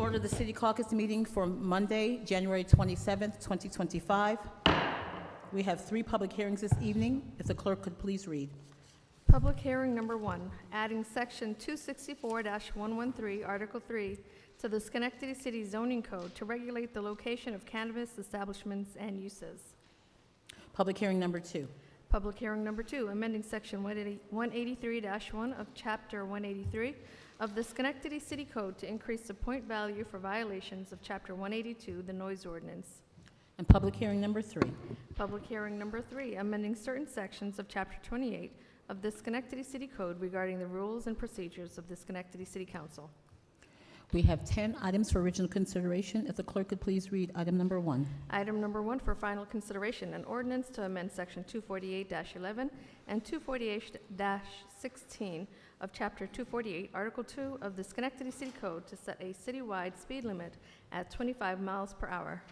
order the City Caucus meeting for Monday, January 27th, 2025. We have 3 public hearings this evening. If the clerk could please read. Public hearing number 1, adding section 264-113, Article 3 to the Schenectady City Zoning Code to regulate the location of cannabis establishments and uses. Public hearing number 2. Public hearing number 2, amending section 183-1 of Chapter 183 of the Schenectady City Code to increase the point value for violations of Chapter 182, the noise ordinance. And public hearing number 3. Public hearing number 3, amending certain sections of Chapter 28 of the Schenectady City Code regarding the rules and procedures of the Schenectady City Council. We have 10 items for original consideration. If the clerk could please read item number 1. Item number 1 for final consideration, an ordinance to amend section 248-11 and 248-16 of Chapter 248, Article 2 of the Schenectady City Code to set a citywide speed limit at 25 miles per hour.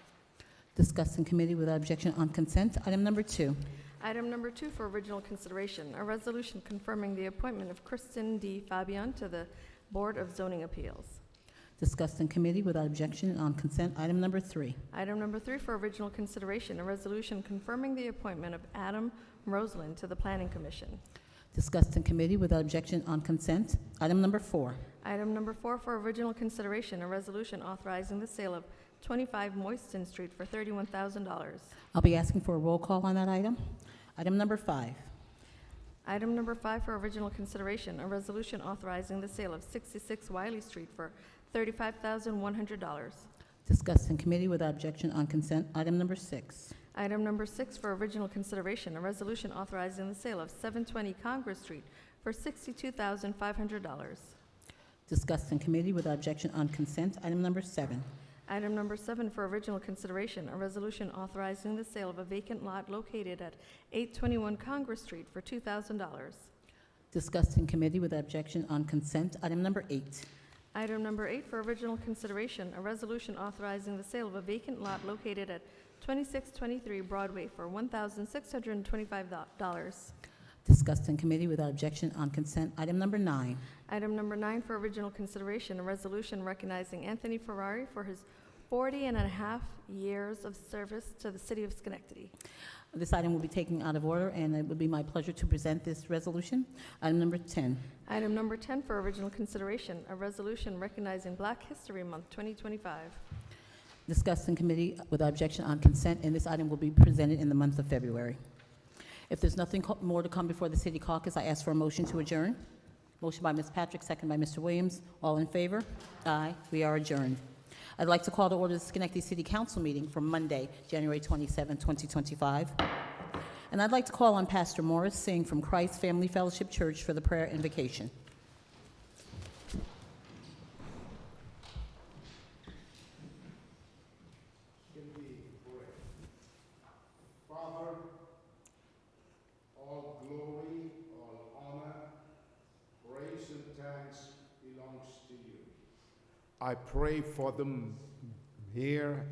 Discussed in committee without objection on consent. Item number 2. Item number 2 for original consideration, a resolution confirming the appointment of Kristen D. Fabian to the Board of Zoning Appeals. Discussed in committee without objection on consent. Item number 3. Item number 3 for original consideration, a resolution confirming the appointment of Adam Roseland to the Planning Commission. Discussed in committee without objection on consent. Item number 4. Item number 4 for original consideration, a resolution authorizing the sale of 25 Moyston Street for $31,000. I'll be asking for a roll call on that item. Item number 5. Item number 5 for original consideration, a resolution authorizing the sale of 66 Wiley Street for $35,100. Discussed in committee without objection on consent. Item number 6. Item number 6 for original consideration, a resolution authorizing the sale of 720 Congress Street for $62,500. Discussed in committee without objection on consent. Item number 7. Item number 7 for original consideration, a resolution authorizing the sale of a vacant lot located at 821 Congress Street for $2,000. Discussed in committee without objection on consent. Item number 8. Item number 8 for original consideration, a resolution authorizing the sale of a vacant lot located at 2623 Broadway for $1,625. Discussed in committee without objection on consent. Item number 9. Item number 9 for original consideration, a resolution recognizing Anthony Ferrari for his 40.5 years of service to the city of Schenectady. This item will be taken out of order, and it would be my pleasure to present this resolution. Item number 10. Item number 10 for original consideration, a resolution recognizing Black History Month 2025. Discussed in committee without objection on consent, and this item will be presented in the month of February. If there's nothing more to come before the City Caucus, I ask for a motion to adjourn. Motion by Ms. Patrick, second by Mr. Williams. All in favor? Aye. We are adjourned. I'd like to call to order the Schenectady City Council meeting for Monday, January 27, 2025. And I'd like to call on Pastor Morris Singh from Christ Family Fellowship Church for the prayer invocation. Father, all glory, all honor, praise and thanks belongs to you. I pray for them here,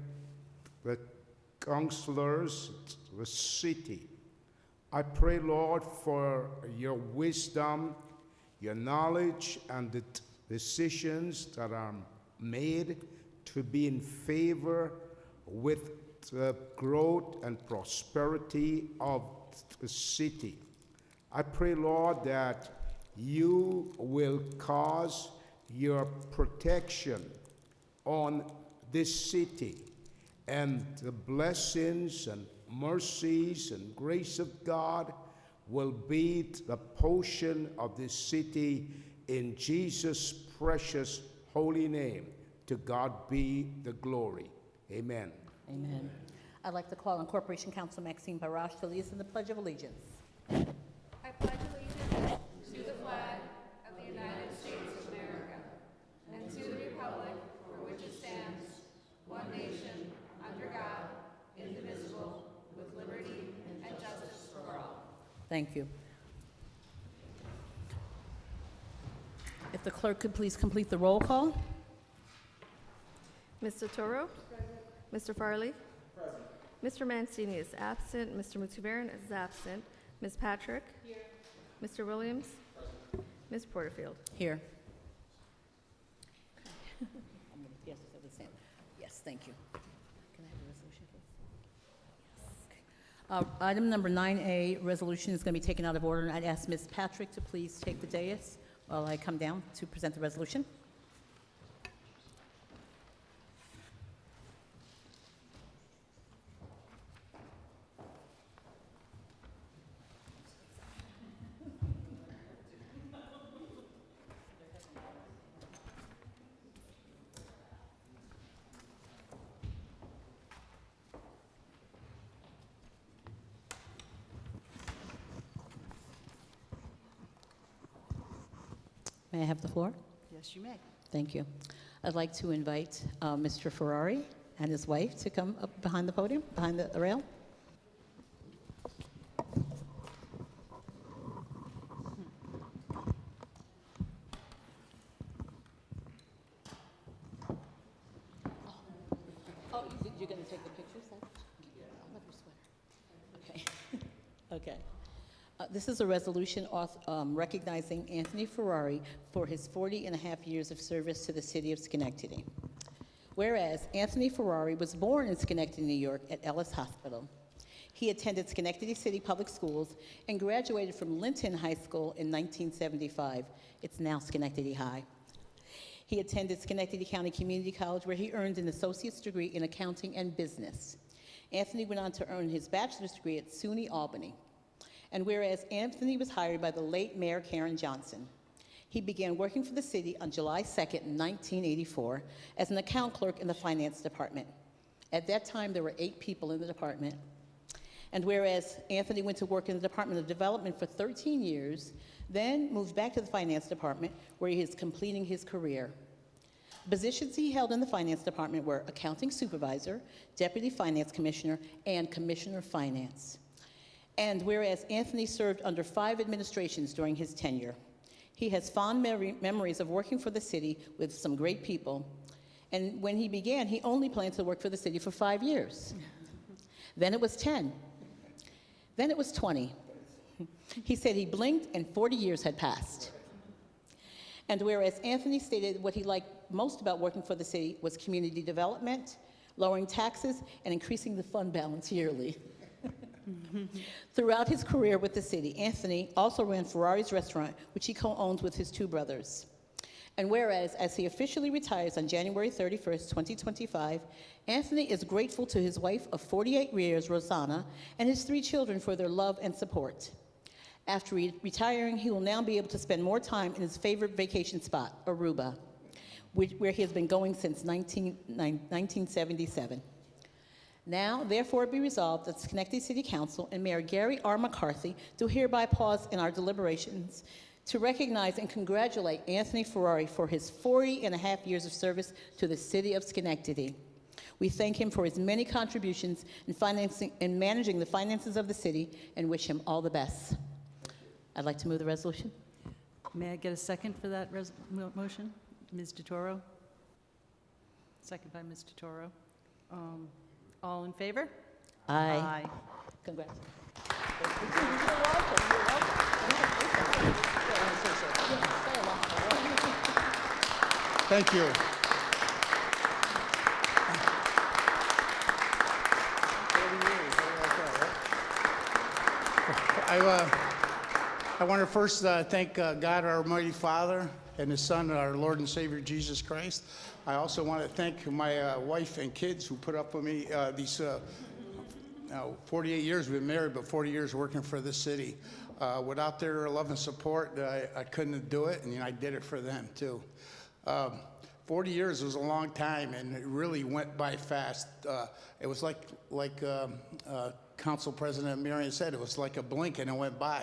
the counselors, the city. I pray, Lord, for your wisdom, your knowledge, and the decisions that are made to be in favor with the growth and prosperity of the city. I pray, Lord, that you will cause your protection on this city, and the blessings and mercies and grace of God will be the portion of this city in Jesus' precious holy name. To God be the glory. Amen. Amen. I'd like to call on Corporation Counsel Maxine Barash to lead us in the Pledge of Allegiance. I pledge allegiance to the flag of the United States of America and to the republic for which it stands, one nation, under God, indivisible, with liberty and justice for all. Thank you. If the clerk could please complete the roll call. Mr. Toro? Mr. Farley? Present. Mr. Mancini is absent. Mr. Muthubaran is absent. Ms. Patrick? Here. Mr. Williams? Present. Ms. Porterfield? Here. Yes, thank you. Can I have the resolution, please? Item number 9A, resolution is going to be taken out of order, and I'd ask Ms. Patrick to please take the dais while I come down to present the resolution. May I have the floor? Yes, you may. Thank you. I'd like to invite Mr. Ferrari and his wife to come up behind the podium, behind the rail. Oh, you're going to take the pictures then? I'll have your sweater. Okay. Okay. This is a resolution recognizing Anthony Ferrari for his 40.5 years of service to the city of Schenectady. Whereas Anthony Ferrari was born in Schenectady, New York at Ellis Hospital. He attended Schenectady City Public Schools and graduated from Linton High School in 1975. It's now Schenectady High. He attended Schenectady County Community College, where he earned an associate's degree in accounting and business. Anthony went on to earn his bachelor's degree at SUNY Albany. And whereas Anthony was hired by the late Mayor Karen Johnson, he began working for the city on July 2nd, 1984, as an account clerk in the finance department. At that time, there were 8 people in the department. And whereas Anthony went to work in the Department of Development for 13 years, then moved back to the finance department, where he is completing his career. Positions he held in the finance department were accounting supervisor, deputy finance commissioner, and commissioner of finance. And whereas Anthony served under 5 administrations during his tenure, he has fond memories of working for the city with some great people. And when he began, he only planned to work for the city for 5 years. Then it was 10. Then it was 20. He said he blinked and 40 years had passed. And whereas Anthony stated what he liked most about working for the city was community development, lowering taxes, and increasing the fund balance yearly. Throughout his career with the city, Anthony also ran Ferrari's Restaurant, which he co-owns with his 2 brothers. And whereas, as he officially retires on January 31st, 2025, Anthony is grateful to his wife of 48 years, Rosanna, and his 3 children for their love and support. After retiring, he will now be able to spend more time in his favorite vacation spot, Aruba, where he has been going since 1977. Now, therefore, be resolved that Schenectady City Council and Mayor Gary R. McCarthy do hereby pause in our deliberations to recognize and congratulate Anthony Ferrari for his 40.5 years of service to the city of Schenectady. We thank him for his many contributions in financing and managing the finances of the city and wish him all the best. I'd like to move the resolution. May I get a second for that motion? Ms. DeToro? Second by Ms. DeToro. All in favor? Aye. Congrats. Thank you. I want to first thank God, our Almighty Father, and His Son, our Lord and Savior, Jesus Christ. I also want to thank my wife and kids who put up with me these 48 years we've been married, but 40 years working for this city. Without their love and support, I couldn't do it, and I did it for them too. 40 years was a long time, and it really went by fast. It was like Council President Marion said, it was like a blink and it went by.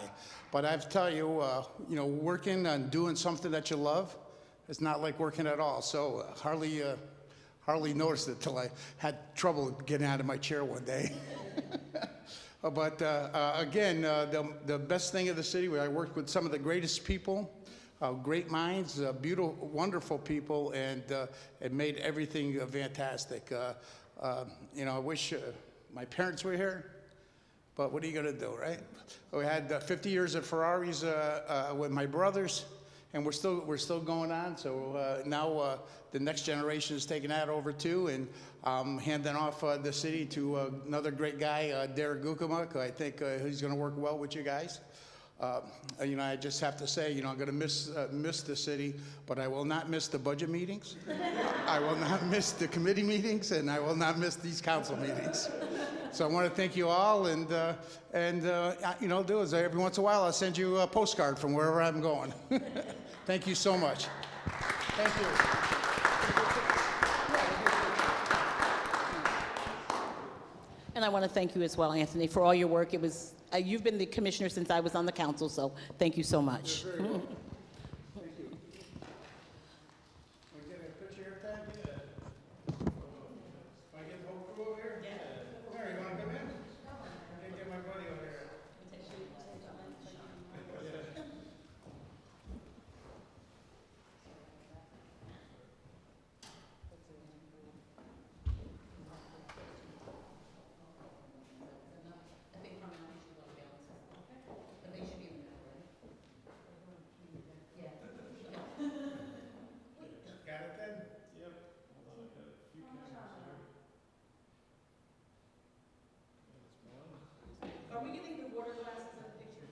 But I have to tell you, working and doing something that you love, it's not like working at all. So hardly noticed it till I had trouble getting out of my chair one day. But again, the best thing of the city, I worked with some of the greatest people, great minds, beautiful, wonderful people, and it made everything fantastic. I wish my parents were here, but what are you going to do, right? We had 50 years at Ferrari's with my brothers, and we're still going on. So now the next generation is taking that over too, and handing off the city to another great guy, Derek Gukamak. I think he's going to work well with you guys. I just have to say, I'm going to miss the city, but I will not miss the budget meetings. I will not miss the committee meetings, and I will not miss these council meetings. So I want to thank you all, and do is every once in a while I'll send you a postcard from wherever I'm going. Thank you so much. Thank you. And I want to thank you as well, Anthony, for all your work. It was, you've been the commissioner since I was on the council, so thank you so much. You're very welcome. Thank you. Want to get a picture here, Ted? Yeah. Want to get the whole crew over here? Yeah. Mary, you want to come in? I can get my buddy over here. Got it then? Yep. Are we getting the water glasses in the picture?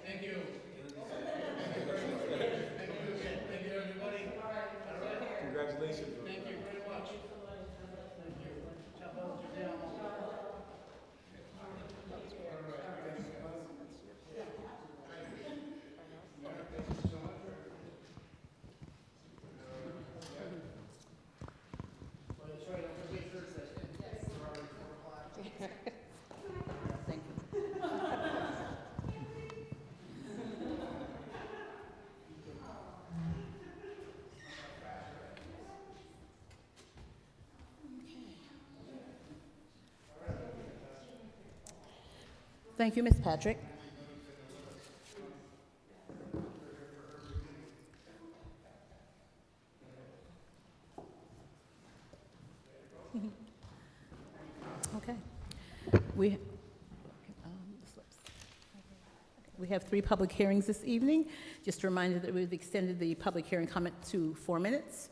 Thank you. Thank you, everybody. Congratulations. Thank you very much. Thank you. Chop out your down. Thank you. Thank you, Ms. Patrick. Okay. We have 3 public hearings this evening. Just a reminder that we've extended the public hearing comment to 4 minutes,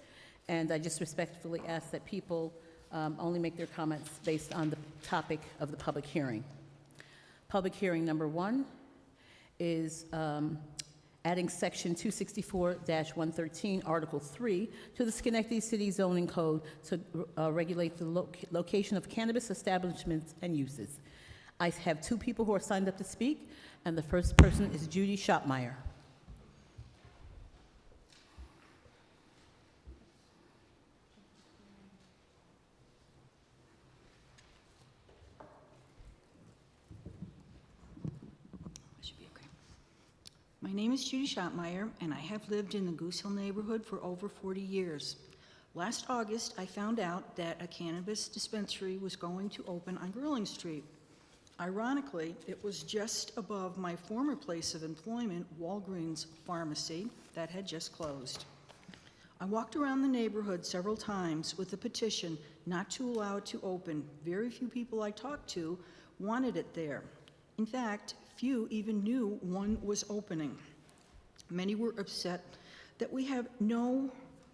and I just respectfully ask that people only make their comments based on the topic of the public hearing. Public hearing number 1 is adding section 264-113, Article 3, to the Schenectady City Zoning Code to regulate the location of cannabis establishments and uses. I have 2 people who are signed up to speak, and the first person is Judy Schotmeyer. My name is Judy Schotmeyer, and I have lived in the Goose Hill neighborhood for over 40 years. Last August, I found out that a cannabis dispensary was going to open on Grilling Street. Ironically, it was just above my former place of employment, Walgreens Pharmacy, that had just closed. I walked around the neighborhood several times with a petition not to allow it to open. Very few people I talked to wanted it there. In fact, few even knew one was opening. Many were upset that we have no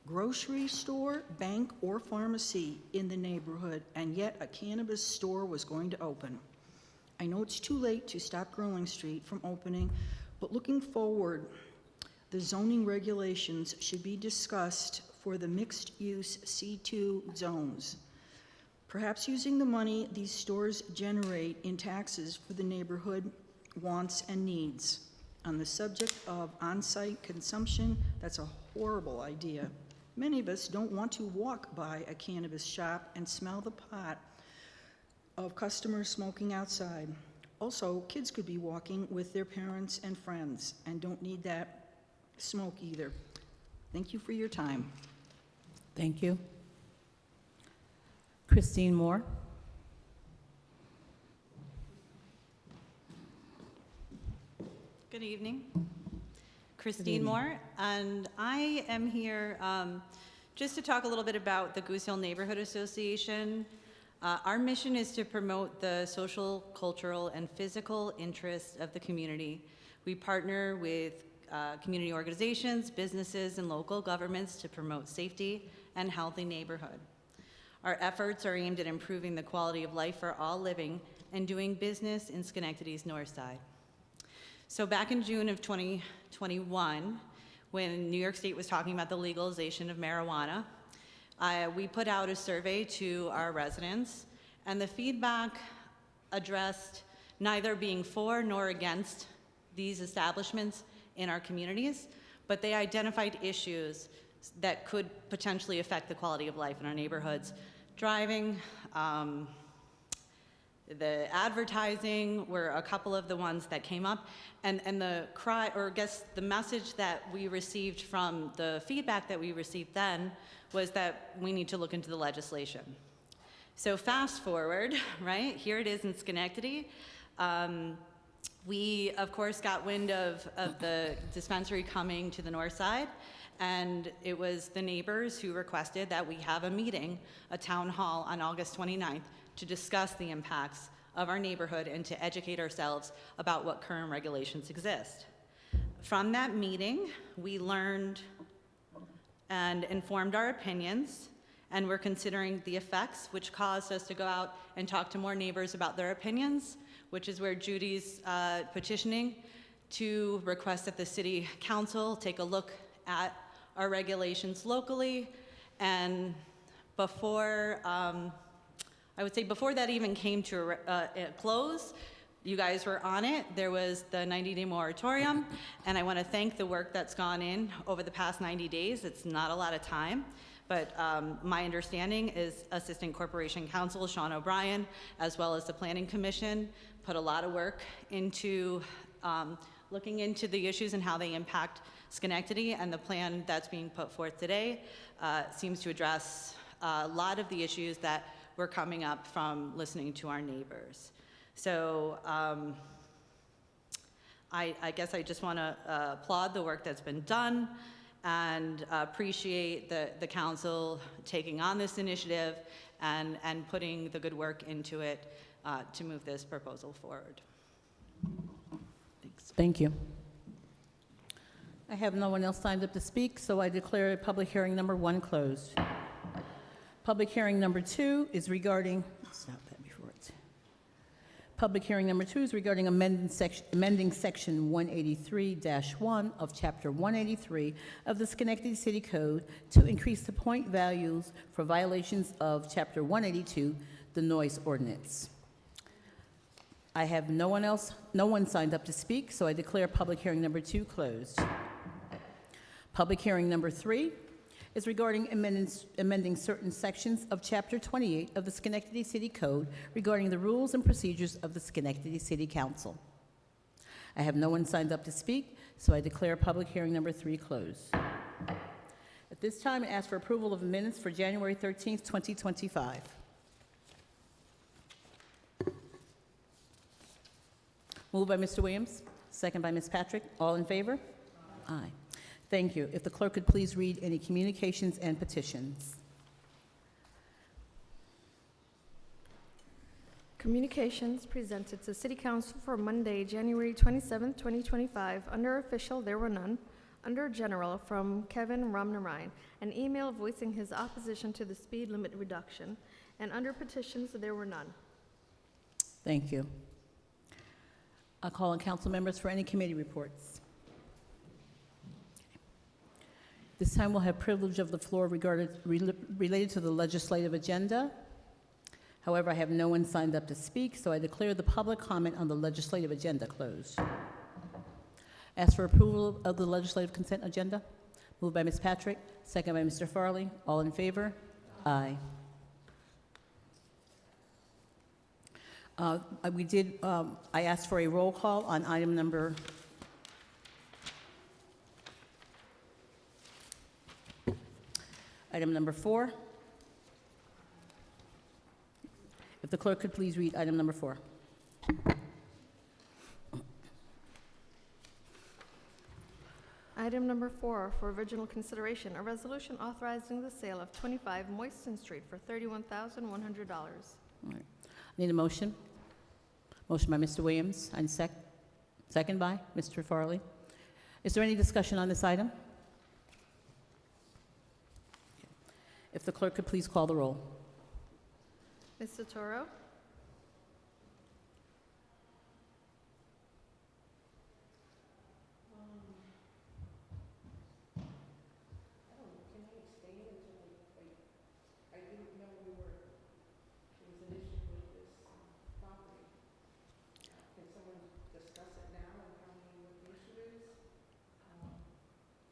grocery store, bank, or pharmacy in the neighborhood, and yet a cannabis store was going to open. I know it's too late to stop Grilling Street from opening, but looking forward, the zoning regulations should be discussed for the mixed-use C2 zones. Perhaps using the money these stores generate in taxes for the neighborhood wants and needs. On the subject of on-site consumption, that's a horrible idea. Many of us don't want to walk by a cannabis shop and smell the pot of customers smoking outside. Also, kids could be walking with their parents and friends and don't need that smoke either. Thank you for your time. Thank you. Christine Moore. Good evening. Christine Moore, and I am here just to talk a little bit about the Goose Hill Neighborhood Association. Our mission is to promote the social, cultural, and physical interests of the community. We partner with community organizations, businesses, and local governments to promote safety and healthy neighborhood. Our efforts are aimed at improving the quality of life for all living and doing business in Schenectady's North Side. So back in June of 2021, when New York State was talking about the legalization of marijuana, we put out a survey to our residents, and the feedback addressed neither being for nor against these establishments in our communities, but they identified issues that could potentially affect the quality of life in our neighborhoods. Driving, the advertising were a couple of the ones that came up, and the cry, or I guess the message that we received from the feedback that we received then was that we need to look into the legislation. So fast forward, right, here it is in Schenectady. We, of course, got wind of the dispensary coming to the north side, and it was the neighbors who requested that we have a meeting, a town hall on August 29th, to discuss the impacts of our neighborhood and to educate ourselves about what current regulations exist. From that meeting, we learned and informed our opinions, and we're considering the effects, which caused us to go out and talk to more neighbors about their opinions, which is where Judy's petitioning to request that the city council take a look at our regulations locally. And before, I would say before that even came to a close, you guys were on it. There was the 90-day moratorium, and I want to thank the work that's gone in over the past 90 days. It's not a lot of time, but my understanding is Assistant Corporation Counsel Sean O'Brien, as well as the Planning Commission, put a lot of work into looking into the issues and how they impact Schenectady, and the plan that's being put forth today seems to address a lot of the issues that were coming up from listening to our neighbors. So I guess I just want to applaud the work that's been done and appreciate the council taking on this initiative and putting the good work into it to move this proposal forward. Thanks. Thank you. I have no one else signed up to speak, so I declare public hearing number 1 closed. Public hearing number 2 is regarding, stop that before it. Public hearing number 2 is regarding amending section 183-1 of Chapter 183 of the Schenectady City Code to increase the point values for violations of Chapter 182, the noise ordinance. I have no one signed up to speak, so I declare public hearing number 2 closed. Public hearing number 3 is regarding amending certain sections of Chapter 28 of the Schenectady City Code regarding the rules and procedures of the Schenectady City Council. I have no one signed up to speak, so I declare public hearing number 3 closed. At this time, I ask for approval of minutes for January 13th, 2025. Moved by Mr. Williams, second by Ms. Patrick. All in favor? Aye. Thank you. If the clerk could please read any communications and petitions. Communications presented to City Council for Monday, January 27, 2025. Under official, there were none. Under general, from Kevin Ramnarine, an email voicing his opposition to the speed limit reduction. And under petitions, there were none. Thank you. I'll call on council members for any committee reports. This time we'll have privilege of the floor related to the legislative agenda. However, I have no one signed up to speak, so I declare the public comment on the legislative agenda closed. Ask for approval of the legislative consent agenda. Moved by Ms. Patrick, second by Mr. Farley. All in favor? Aye. I asked for a roll call on item number Item number 4. If the clerk could please read item number 4. Item number 4 for original consideration, a resolution authorizing the sale of 25 Moisten Street for $31,100. All right. Need a motion? Motion by Mr. Williams, and second by Mr. Farley. Is there any discussion on this item? If the clerk could please call the roll. Ms. Toro?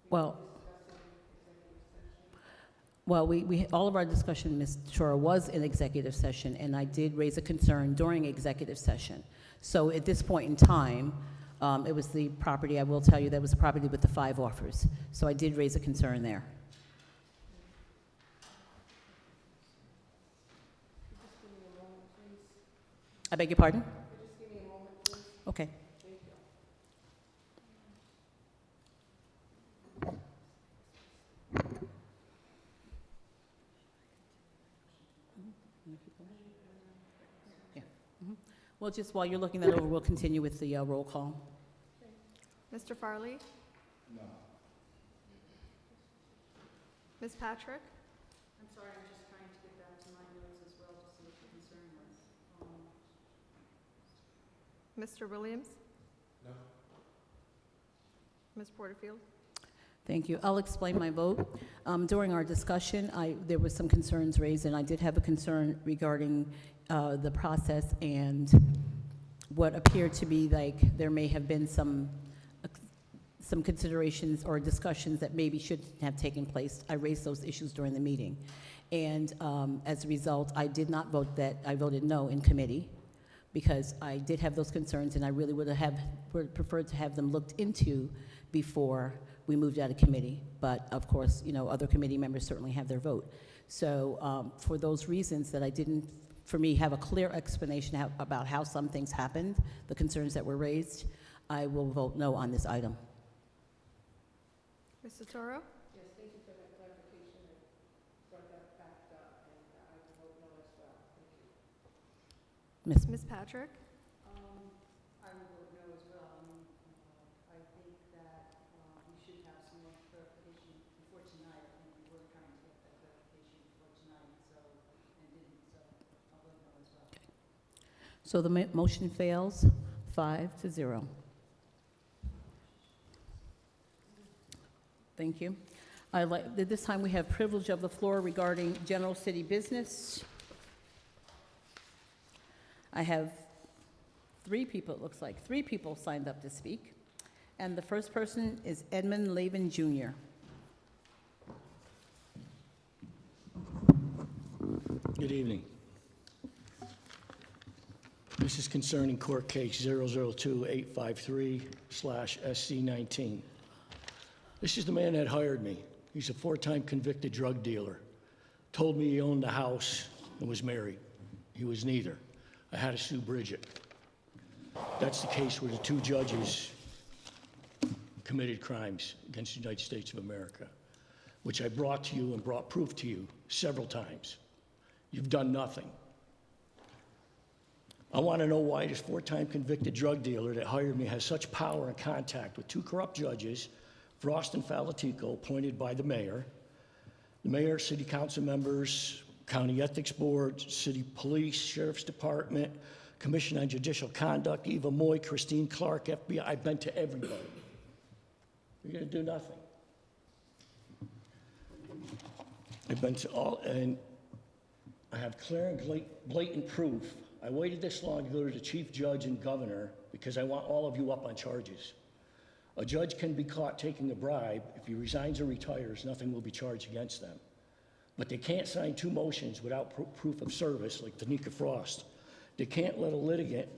Well, all of our discussion, Ms. Shora, was in executive session, and I did raise a concern during executive session. So at this point in time, it was the property, I will tell you, that was the property with the 5 offers. So I did raise a concern there. I beg your pardon? Okay. Well, just while you're looking that over, we'll continue with the roll call. Mr. Farley? No. Ms. Patrick? I'm sorry, I'm just trying to get back to my notes as well to see what the concern was. Mr. Williams? No. Ms. Porterfield? Thank you. I'll explain my vote. During our discussion, there were some concerns raised, and I did have a concern regarding the process and what appeared to be like there may have been some considerations or discussions that maybe shouldn't have taken place. I raised those issues during the meeting. And as a result, I did not vote that. I voted no in committee because I did have those concerns, and I really would preferred to have them looked into before we moved out of committee. But of course, you know, other committee members certainly have their vote. So for those reasons that I didn't, for me, have a clear explanation about how some things happened, the concerns that were raised, I will vote no on this item. Mr. Toro? Yes, thank you for that clarification. It brought that back up, and I will vote no as well. Thank you. Ms. Patrick? I will vote no as well. I think that we should have some more clarification before tonight, and we were trying to get that clarification before tonight, and didn't, so I'll vote no as well. So the motion fails 5-0. Thank you. At this time, we have privilege of the floor regarding general city business. I have 3 people, it looks like, 3 people signed up to speak. And the first person is Edmund Lavin Jr. Good evening. This is concerning court case 002-853/SC19. This is the man that hired me. He's a 4-time convicted drug dealer. Told me he owned a house and was married. He was neither. I had to sue Bridget. That's the case where the 2 judges committed crimes against the United States of America, which I brought to you and brought proof to you several times. You've done nothing. I want to know why this 4-time convicted drug dealer that hired me has such power and contact with 2 corrupt judges, Frost and Falatico, appointed by the mayor, city council members, county ethics board, city police, sheriff's department, commission on judicial conduct, Eva Moy, Christine Clark, FBI. I've been to everybody. You're going to do nothing. I've been to all, and I have clear and blatant proof. I waited this long to go to the chief judge and governor because I want all of you up on charges. A judge can be caught taking a bribe. If he resigns or retires, nothing will be charged against them. But they can't sign 2 motions without proof of service, like Tanika Frost. They can't let a litigant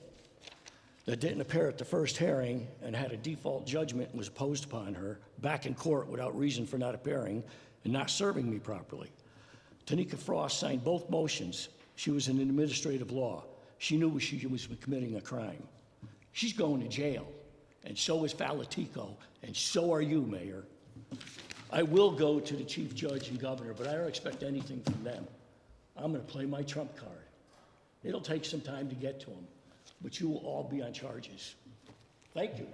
that didn't appear at the first hearing and had a default judgment and was imposed upon her back in court without reason for not appearing and not serving me properly. Tanika Frost signed both motions. She was in administrative law. She knew she was committing a crime. She's going to jail, and so is Falatico, and so are you, Mayor. I will go to the chief judge and governor, but I don't expect anything from them. I'm gonna play my trump card. It'll take some time to get to them, but you will all be on charges. Thank you.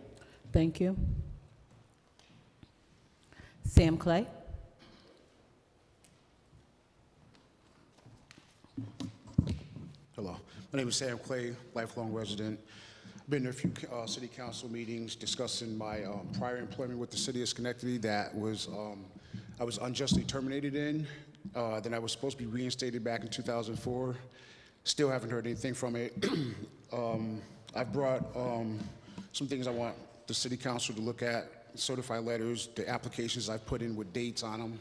Thank you. Sam Clay? Hello, my name is Sam Clay, lifelong resident. Been to a few city council meetings discussing my prior employment with the city of Schenectady that was, I was unjustly terminated in. Then I was supposed to be reinstated back in 2004. Still haven't heard anything from it. I've brought some things I want the city council to look at, certified letters, the applications I've put in with dates on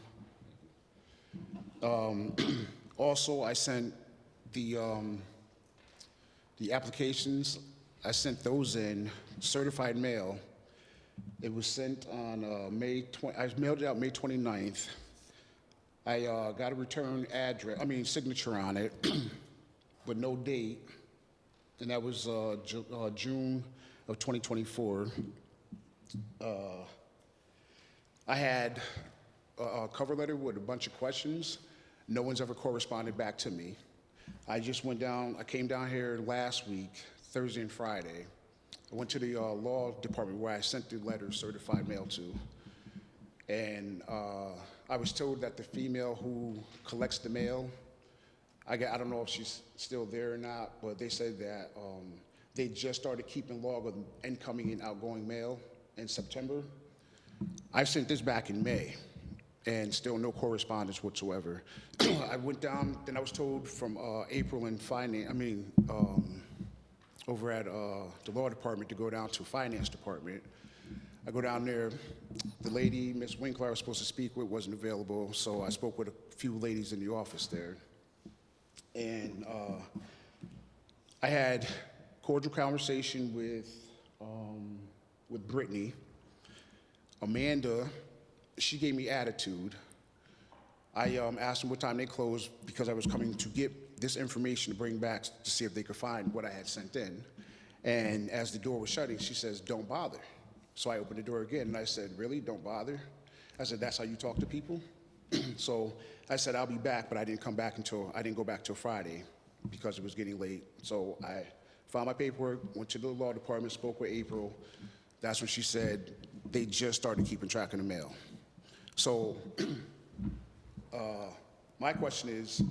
them. Also, I sent the applications, I sent those in certified mail. It was sent on I mailed it out May 29th. I got a return address, signature on it, but no date. And that was June of 2024. I had a cover letter with a bunch of questions. No one's ever corresponded back to me. I came down here last week, Thursday and Friday. I went to the law department where I sent the letter certified mail to. And I was told that the female who collects the mail, I don't know if she's still there or not, but they said that they just started keeping log of incoming and outgoing mail in September. I sent this back in May, and still no correspondence whatsoever. I went down, then I was told from April in over at the law department to go down to finance department. I go down there, the lady, Miss Winkler, I was supposed to speak with, wasn't available, so I spoke with a few ladies in the office there. And I had cordial conversation with Brittany. Amanda, she gave me attitude. I asked them what time they closed because I was coming to get this information to bring back to see if they could find what I had sent in. And as the door was shutting, she says, "Don't bother." So I opened the door again and I said, "Really, don't bother?" I said, "That's how you talk to people?" So I said, "I'll be back," but I didn't go back till Friday because it was getting late. So I found my paperwork, went to the law department, spoke with April. That's when she said they just started keeping track of the mail. So my question is,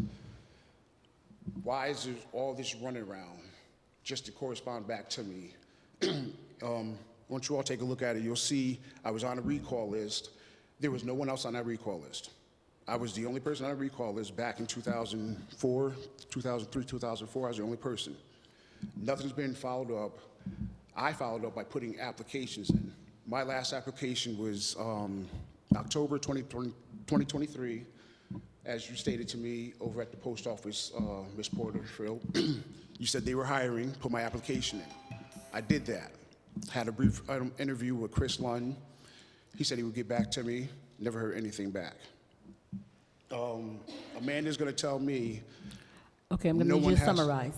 why is there all this running around just to correspond back to me? Once you all take a look at it, you'll see I was on a recall list. There was no one else on that recall list. I was the only person on the recall list back in 2004, 2003, 2004. I was the only person. Nothing's been followed up. I followed up by putting applications in. My last application was October 2023, as you stated to me over at the post office, Ms. Porterfield. You said they were hiring, put my application in. I did that. Had a brief interview with Chris Lund. He said he would get back to me. Never heard anything back. Amanda's going to tell me. Okay, I'm going to need you to summarize.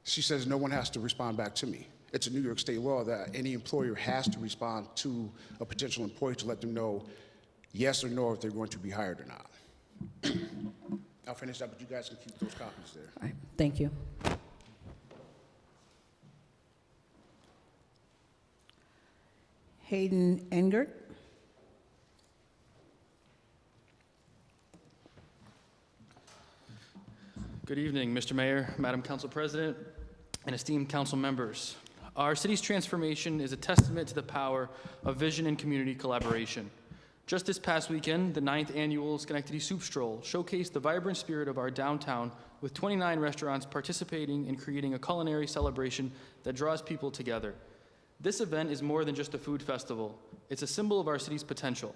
She says no one has to respond back to me. It's a New York State law that any employer has to respond to a potential employee to let them know yes or no if they're going to be hired or not. I'll finish up, but you guys can keep those copies there. All right, thank you. Hayden Engert. Good evening, Mr. Mayor, Madam Council President, and esteemed council members. Our city's transformation is a testament to the power of vision and community collaboration. Just this past weekend, the 9th annual Schenectady Soup Stroll showcased the vibrant spirit of our downtown with 29 restaurants participating in creating a culinary celebration that draws people together. This event is more than just a food festival. It's a symbol of our city's potential.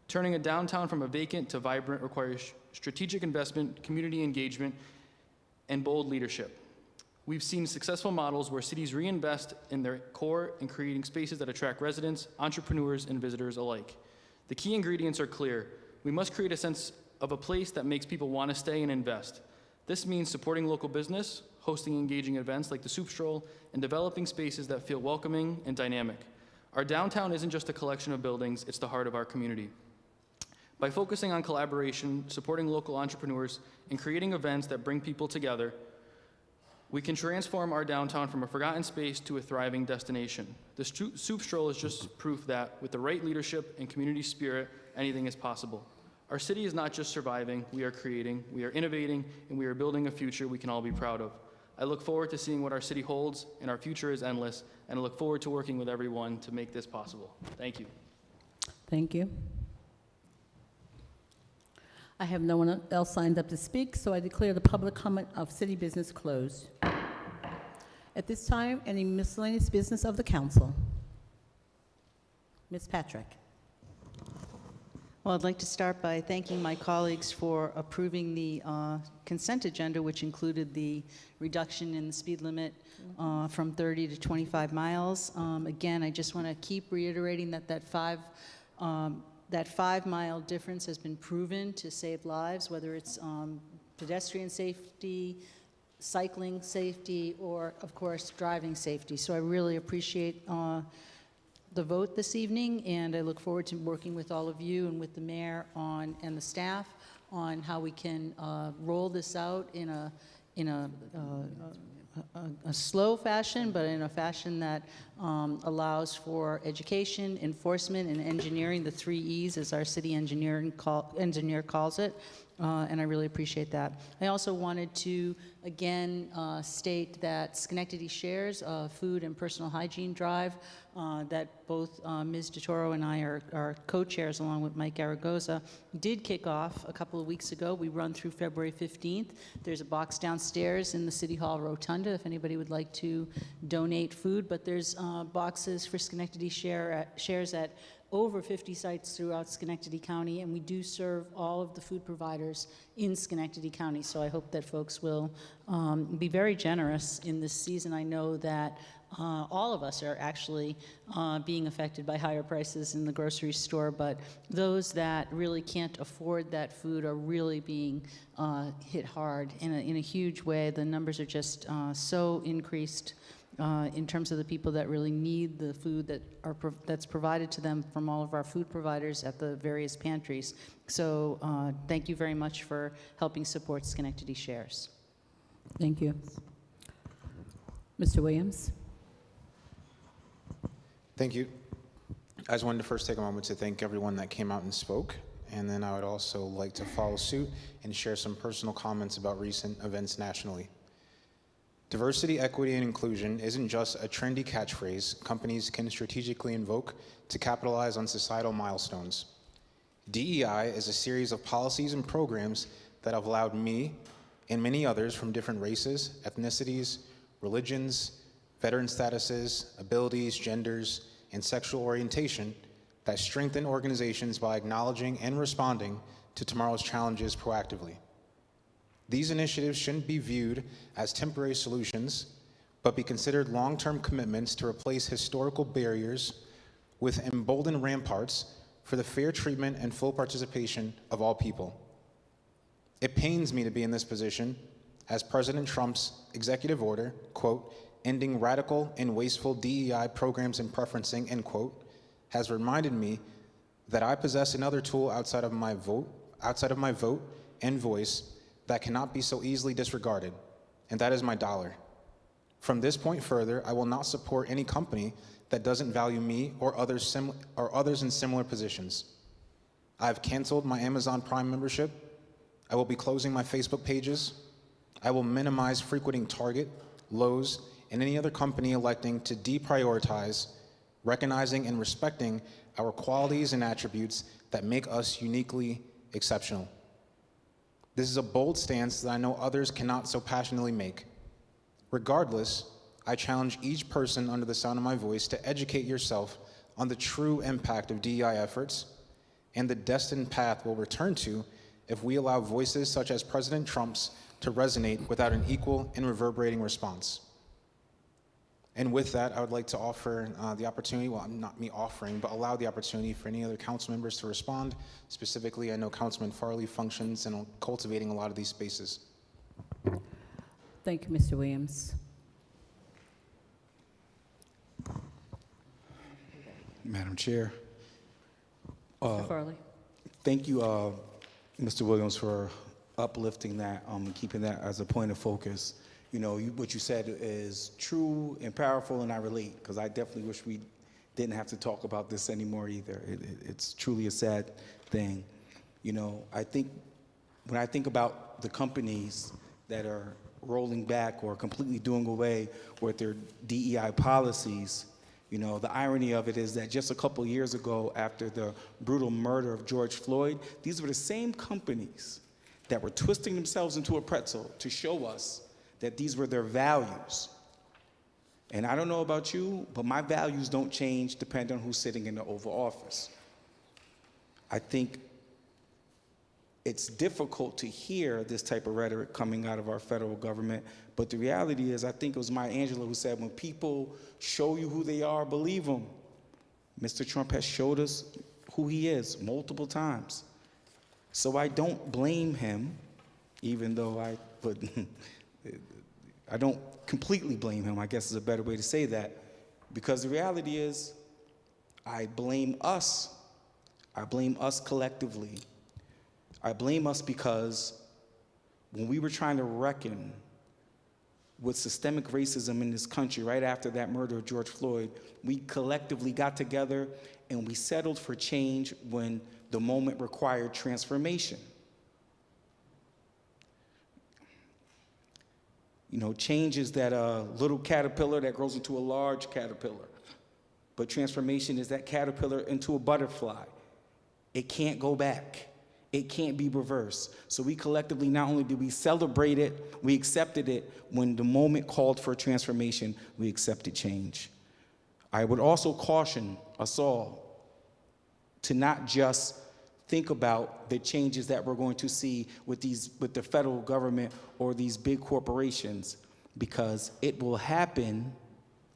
Turning a downtown from a vacant to vibrant requires strategic investment, community engagement, and bold leadership. We've seen successful models where cities reinvest in their core in creating spaces that attract residents, entrepreneurs, and visitors alike. The key ingredients are clear. We must create a sense of a place that makes people want to stay and invest. This means supporting local business, hosting engaging events like the Soup Stroll, and developing spaces that feel welcoming and dynamic. Our downtown isn't just a collection of buildings, it's the heart of our community. By focusing on collaboration, supporting local entrepreneurs, and creating events that bring people together, we can transform our downtown from a forgotten space to a thriving destination. The Soup Stroll is just proof that, with the right leadership and community spirit, anything is possible. Our city is not just surviving, we are creating, we are innovating, and we are building a future we can all be proud of. I look forward to seeing what our city holds, and our future is endless, and I look forward to working with everyone to make this possible. Thank you. Thank you. I have no one else signed up to speak, so I declare the public comment of city business closed. At this time, any miscellaneous business of the council? Ms. Patrick. Well, I'd like to start by thanking my colleagues for approving the consent agenda, which included the reduction in the speed limit from 30 to 25 miles. Again, I just want to keep reiterating that that 5-mile difference has been proven to save lives, whether it's pedestrian safety, cycling safety, or, of course, driving safety. So I really appreciate the vote this evening, and I look forward to working with all of you and with the mayor and the staff on how we can roll this out in a slow fashion, but in a fashion that allows for education, enforcement, and engineering, the 3 E's, as our city engineer calls it, and I really appreciate that. I also wanted to, again, state that Schenectady shares a food and personal hygiene drive that both Ms. DeToro and I are co-chairs, along with Mike Aragoza, did kick off a couple of weeks ago. We run through February 15th. There's a box downstairs in the City Hall Rotunda if anybody would like to donate food, but there's boxes for Schenectady shares at over 50 sites throughout Schenectady County, and we do serve all of the food providers in Schenectady County. So I hope that folks will be very generous in this season. I know that all of us are actually being affected by higher prices in the grocery store, but those that really can't afford that food are really being hit hard in a huge way. The numbers are just so increased in terms of the people that really need the food that's provided to them from all of our food providers at the various pantries. So thank you very much for helping support Schenectady Shares. Thank you. Mr. Williams. Thank you. I just wanted to first take a moment to thank everyone that came out and spoke, and then I would also like to follow suit and share some personal comments about recent events nationally. Diversity, equity, and inclusion isn't just a trendy catchphrase companies can strategically invoke to capitalize on societal milestones. DEI is a series of policies and programs that have allowed me and many others from different races, ethnicities, religions, veteran statuses, abilities, genders, and sexual orientation that strengthen organizations by acknowledging and responding to tomorrow's challenges proactively. These initiatives shouldn't be viewed as temporary solutions, but be considered long-term commitments to replace historical barriers with emboldened ramparts for the fair treatment and full participation of all people. It pains me to be in this position as President Trump's executive order, quote, ending radical and wasteful DEI programs and preferencing, end quote, has reminded me that I possess another tool outside of my vote and voice that cannot be so easily disregarded, and that is my dollar. From this point further, I will not support any company that doesn't value me or others in similar positions. I have canceled my Amazon Prime membership. I will be closing my Facebook pages. I will minimize frequenting Target, Lowe's, and any other company electing to deprioritize recognizing and respecting our qualities and attributes that make us uniquely exceptional. This is a bold stance that I know others cannot so passionately make. Regardless, I challenge each person under the sound of my voice to educate yourself on the true impact of DEI efforts and the destined path we'll return to if we allow voices such as President Trump's to resonate without an equal and reverberating response. And with that, I would like to offer the opportunity, well, not me offering, but allow the opportunity for any other council members to respond. Specifically, I know Councilman Farley functions in cultivating a lot of these spaces. Thank you, Mr. Williams. Madam Chair, Mr. Farley. Thank you, Mr. Williams, for uplifting that, and keeping that as a point of focus. You know, what you said is true and powerful, and I relate, because I definitely wish we didn't have to talk about this anymore either. It's truly a sad thing. You know, when I think about the companies that are rolling back or completely doing away with their DEI policies, you know, the irony of it is that just a couple years ago, after the brutal murder of George Floyd, these were the same companies that were twisting themselves into a pretzel to show us that these were their values. And I don't know about you, but my values don't change depending on who's sitting in the Oval Office. I think it's difficult to hear this type of rhetoric coming out of our federal government, but the reality is, I think it was Maya Angelou who said, when people show you who they are, believe them. Mr. Trump has showed us who he is multiple times. So I don't blame him, even though I don't completely blame him, I guess is a better way to say that, because the reality is, I blame us. I blame us collectively. I blame us because when we were trying to reckon with systemic racism in this country right after that murder of George Floyd, we collectively got together and we settled for change when the moment required transformation. You know, change is that little caterpillar that grows into a large caterpillar. But transformation is that caterpillar into a butterfly. It can't go back. It can't be reversed. So we collectively, not only did we celebrate it, we accepted it. When the moment called for transformation, we accepted change. I would also caution us all to not just think about the changes that we're going to see with the federal government or these big corporations, because it will happen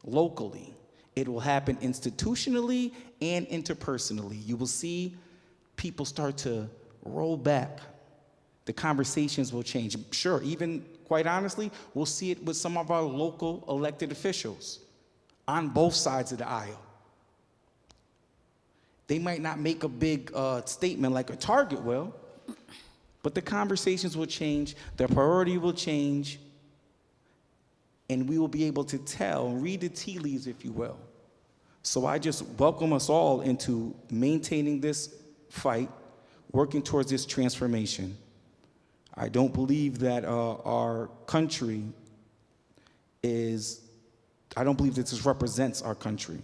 locally. It will happen institutionally and interpersonally. You will see people start to roll back. The conversations will change. Sure, even quite honestly, we'll see it with some of our local elected officials on both sides of the aisle. They might not make a big statement like a Target will, but the conversations will change, the priority will change, and we will be able to tell, read the tea leaves, if you will. So I just welcome us all into maintaining this fight, working towards this transformation. I don't believe that our country I don't believe that this represents our country.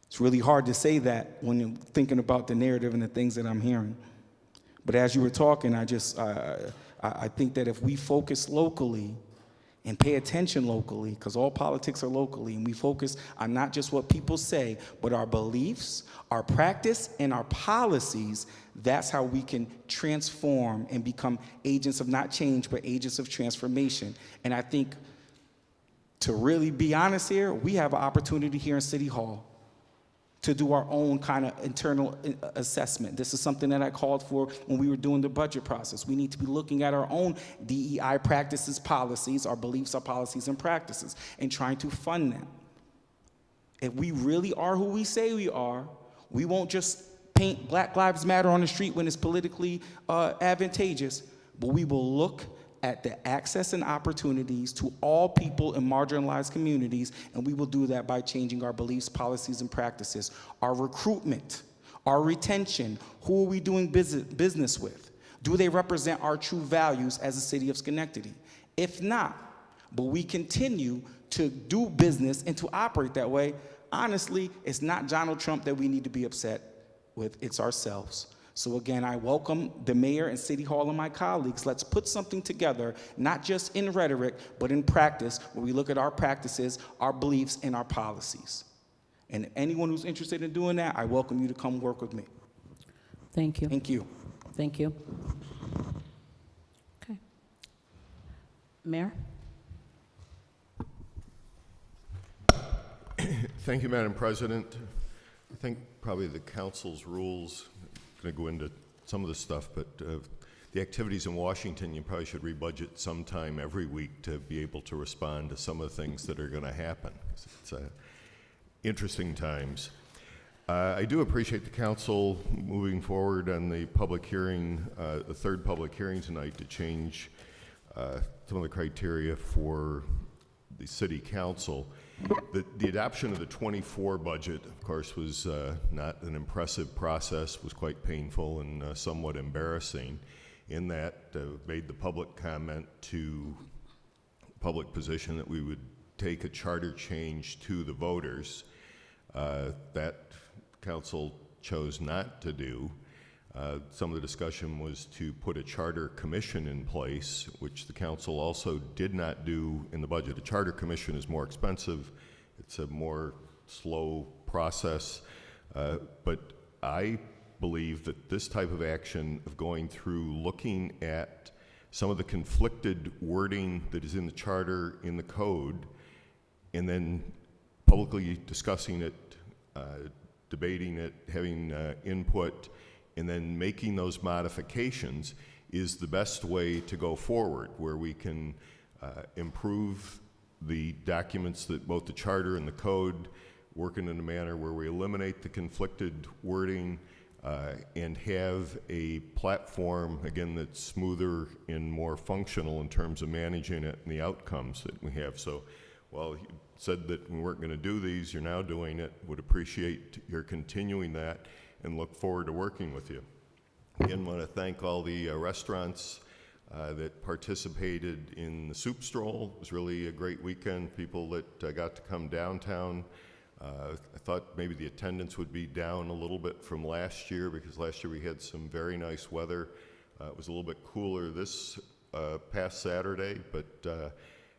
It's really hard to say that when you're thinking about the narrative and the things that I'm hearing. But as you were talking, I think that if we focus locally and pay attention locally, because all politics are locally, and we focus on not just what people say, but our beliefs, our practice, and our policies, that's how we can transform and become agents of not change, but agents of transformation. And I think, to really be honest here, we have an opportunity here in City Hall to do our own kind of internal assessment. This is something that I called for when we were doing the budget process. We need to be looking at our own DEI practices, policies, our beliefs, our policies, and practices, and trying to fund them. If we really are who we say we are, we won't just paint Black Lives Matter on the street when it's politically advantageous, but we will look at the access and opportunities to all people in marginalized communities, and we will do that by changing our beliefs, policies, and practices. Our recruitment, our retention, who are we doing business with? Do they represent our true values as a city of Schenectady? If not, but we continue to do business and to operate that way, honestly, it's not Donald Trump that we need to be upset with, it's ourselves. So again, I welcome the mayor and City Hall and my colleagues. Let's put something together, not just in rhetoric, but in practice, where we look at our practices, our beliefs, and our policies. And anyone who's interested in doing that, I welcome you to come work with me. Thank you. Thank you. Thank you. Okay. Mayor? Thank you, Madam President. I think probably the council's rules, going to go into some of the stuff, but the activities in Washington, you probably should rebudget sometime every week to be able to respond to some of the things that are going to happen. It's interesting times. I do appreciate the council moving forward on the public hearing, the third public hearing tonight to change some of the criteria for the city council. The adoption of the '24 budget, of course, was not an impressive process, was quite painful and somewhat embarrassing in that made the public comment to public position that we would take a charter change to the voters. That council chose not to do. Some of the discussion was to put a charter commission in place, which the council also did not do in the budget. A charter commission is more expensive. It's a more slow process. But I believe that this type of action of going through looking at some of the conflicted wording that is in the charter, in the code, and then publicly discussing it, debating it, having input, and then making those modifications is the best way to go forward, where we can improve the documents, that both the charter and the code working in a manner where we eliminate the conflicted wording and have a platform, again, that's smoother and more functional in terms of managing it and the outcomes that we have. So while you said that we weren't going to do these, you're now doing it. Would appreciate your continuing that and look forward to working with you. Again, want to thank all the restaurants that participated in the soup stroll. It was really a great weekend. People that got to come downtown. I thought maybe the attendance would be down a little bit from last year, because last year we had some very nice weather. It was a little bit cooler this past Saturday, but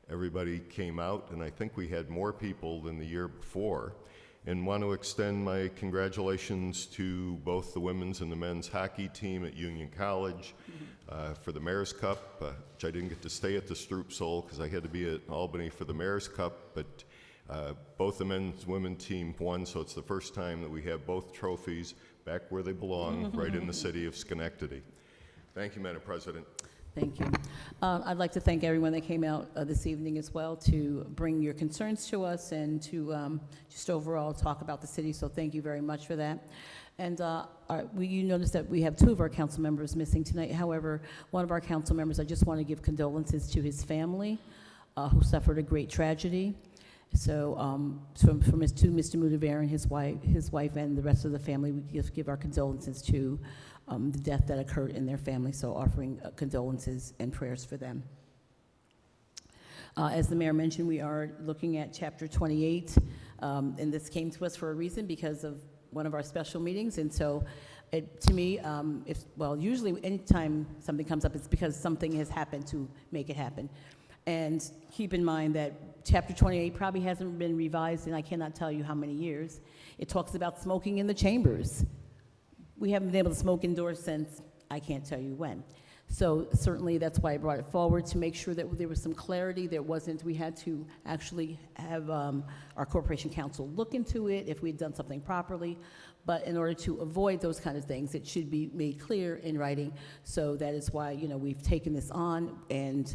everybody came out, and I think we had more people than the year before. And want to extend my congratulations to both the women's and the men's hockey team at Union College for the Mayor's Cup, which I didn't get to stay at the Stroop Soul because I had to be at Albany for the Mayor's Cup, but both the men's and women's team won, so it's the first time that we have both trophies back where they belong, right in the city of Schenectady. Thank you, Madam President. Thank you. I'd like to thank everyone that came out this evening as well to bring your concerns to us and to just overall talk about the city, so thank you very much for that. And you noticed that we have 2 of our council members missing tonight. However, one of our council members, I just want to give condolences to his family who suffered a great tragedy. So to Mr. Mudavar and his wife and the rest of the family, we just give our condolences to the death that occurred in their family, so offering condolences and prayers for them. As the mayor mentioned, we are looking at Chapter 28, and this came to us for a reason because of one of our special meetings, and so to me, usually anytime something comes up, it's because something has happened to make it happen. And keep in mind that Chapter 28 probably hasn't been revised in I cannot tell you how many years. It talks about smoking in the chambers. We haven't been able to smoke indoors since I can't tell you when. So certainly that's why I brought it forward, to make sure that there was some clarity. We had to actually have our corporation counsel look into it if we'd done something properly. But in order to avoid those kind of things, it should be made clear in writing. So that is why, we've taken this on, and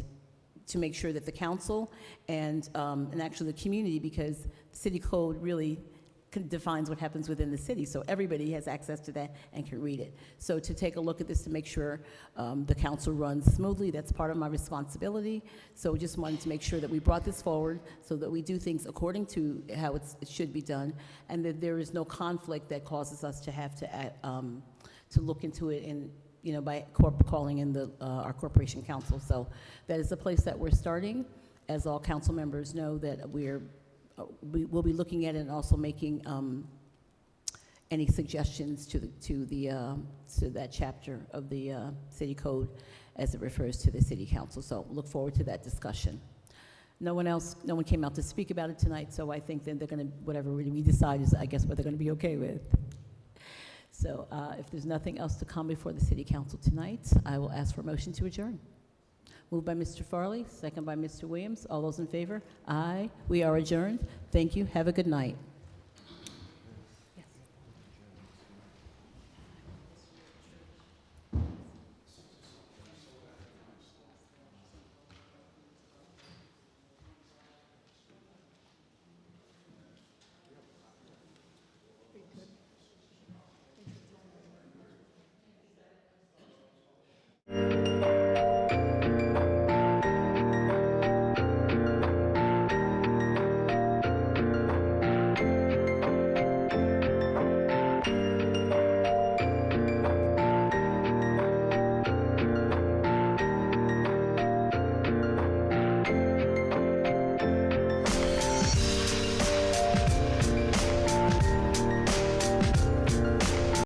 to make sure that the council and actually the community, because the city code really defines what happens within the city, so everybody has access to that and can read it. So to take a look at this to make sure the council runs smoothly, that's part of my responsibility. So just wanted to make sure that we brought this forward so that we do things according to how it should be done, and that there is no conflict that causes us to have to look into it and by calling in our corporation council. So that is the place that we're starting. As all council members know, that we will be looking at it and also making any suggestions to that chapter of the city code as it refers to the city council. So look forward to that discussion. No one came out to speak about it tonight, so I think that they're going to, whatever we decide is, I guess, what they're going to be okay with. So if there's nothing else to come before the city council tonight, I will ask for a motion to adjourn. Moved by Mr. Farley, second by Mr. Williams. All those in favor? Aye. We are adjourned. Thank you. Have a good night.